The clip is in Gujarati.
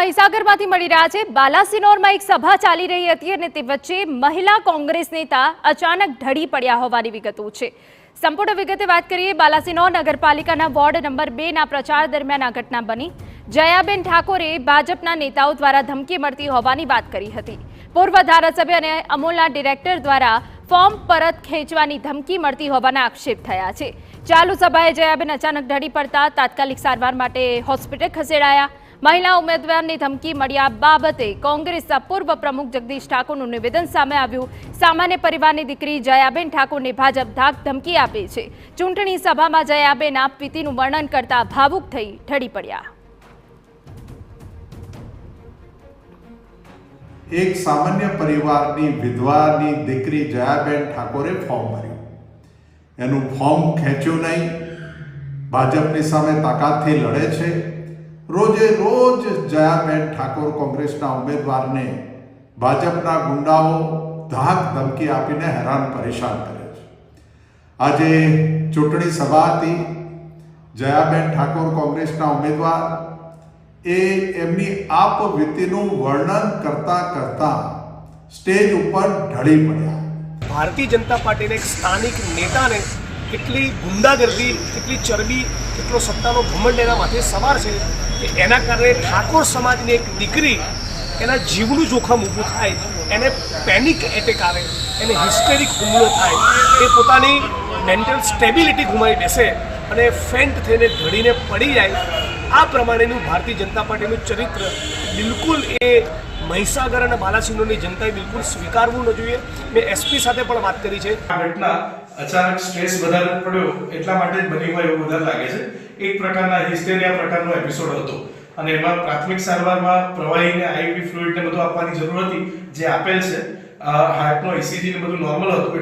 મહીસાગરમાંથી મળી રહ્યા છે। બાલાસિનોરમાં એક સભા ચાલી રહી હતી અને તે વચ્ચે મહિલા કોંગ્રેસ નેતા અચાનક ઢળી પડ્યા હોવાની વિગતો છે। સંપૂર્ણ વિગતે વાત કરીએ। બાલાસિનોર નગરપાલિકાના વોર્ડ નંબર 2 ના પ્રચાર દરમિયાન આ ઘટના બની। જયાબેન ઠાકોરે ભાજપના નેતાઓ દ્વારા ધમકી મળતી હોવાની વાત કરી હતી। પૂર્વ ધારાસભ્ય અને અમૂલના ડિરેક્ટર દ્વારા ફોર્મ પરત ખેંચવાની ધમકી મળતી હોવાના આક્ષેપ થયા છે। ચાલુ સભાએ જયાબેન અચાનક ઢળી પડતા તાત્કાલિક સારવાર માટે હોસ્પિટલ ખસેડાયા। મહિલા ઉમેદવારની ધમકી મળ્યા બાબતે કોંગ્રેસના પૂર્વ પ્રમુખ જગદીશ ઠાકોરનું નિવેદન સામે આવ્યું। સામાન્ય પરિવારની દીકરી જયાબેન ઠાકોરને ભાજપ ધાક ધમકી આપે છે। ચૂંટણી સભામાં જયાબેન આપવીતીનું વર્ણન કરતા ભાવુક થઈ ઢળી પડ્યા। એક સામાન્ય પરિવારની વિધવાની દીકરી જયાબેન ઠાકોરે ફોર્મ ભર્યું। એનું ફોર્મ ખેંચ્યું નહીં। ભાજપની સામે તાકાતથી લડે છે। રોજે રોજ જયાબેન ઠાકોર કોંગ્રેસના ઉમેદવારને ભાજપના ગુંડાઓ ધાક ધમકી આપીને હેરાન પરેશાન કરે છે। આજે ચૂંટણી સભા હતી। જયાબેન ઠાકોર કોંગ્રેસના ઉમેદવાર એમની આપવીતીનું વર્ણન કરતા કરતા સ્ટેજ ઉપર ઢળી પડ્યા। ભારતીય જનતા પાર્ટીના એક સ્થાનિક નેતાને કેટલી ગુંડાગર્દી, કેટલી ચરબી, કેટલો સત્તાનો ઘમંડ એના માથે સવાર છે કે એના કારણે ઠાકોર સમાજની એક દીકરી એના જીવનું જોખમ ઊભું થાય, એને પેનિક એટેક આવે, એને હિસ્ટેરિક હુમલો થાય, એ પોતાની મેન્ટલ સ્ટેબિલિટી ગુમાવી બેસે અને ફેન્ટ થઈને ઢળીને પડી જાય। આ પ્રમાણેનું ભારતીય જનતા પાર્ટીનું ચરિત્ર બિલકુલ એ મહીસાગર અને બાલાસિનોરની જનતાએ બિલકુલ સ્વીકારવું ન જોઈએ। મેં એસપી સાથે પણ વાત કરી છે। આ ઘટના અચાનક સ્ટ્રેસ વધારે પડ્યો એટલા માટે જ બની હોય એવું વધારે લાગે છે। એક પ્રકારના હિસ્ટેરિયા પ્રકારનો એપિસોડ હતો અને એમાં પ્રાથમિક સારવારમાં પ્રવાહીને આઈવી ફ્લુઇડ ને બધું આપવાની જરૂર હતી, જે આપેલ છે। હાર્ટનો ECG ને બધું નોર્મલ હતું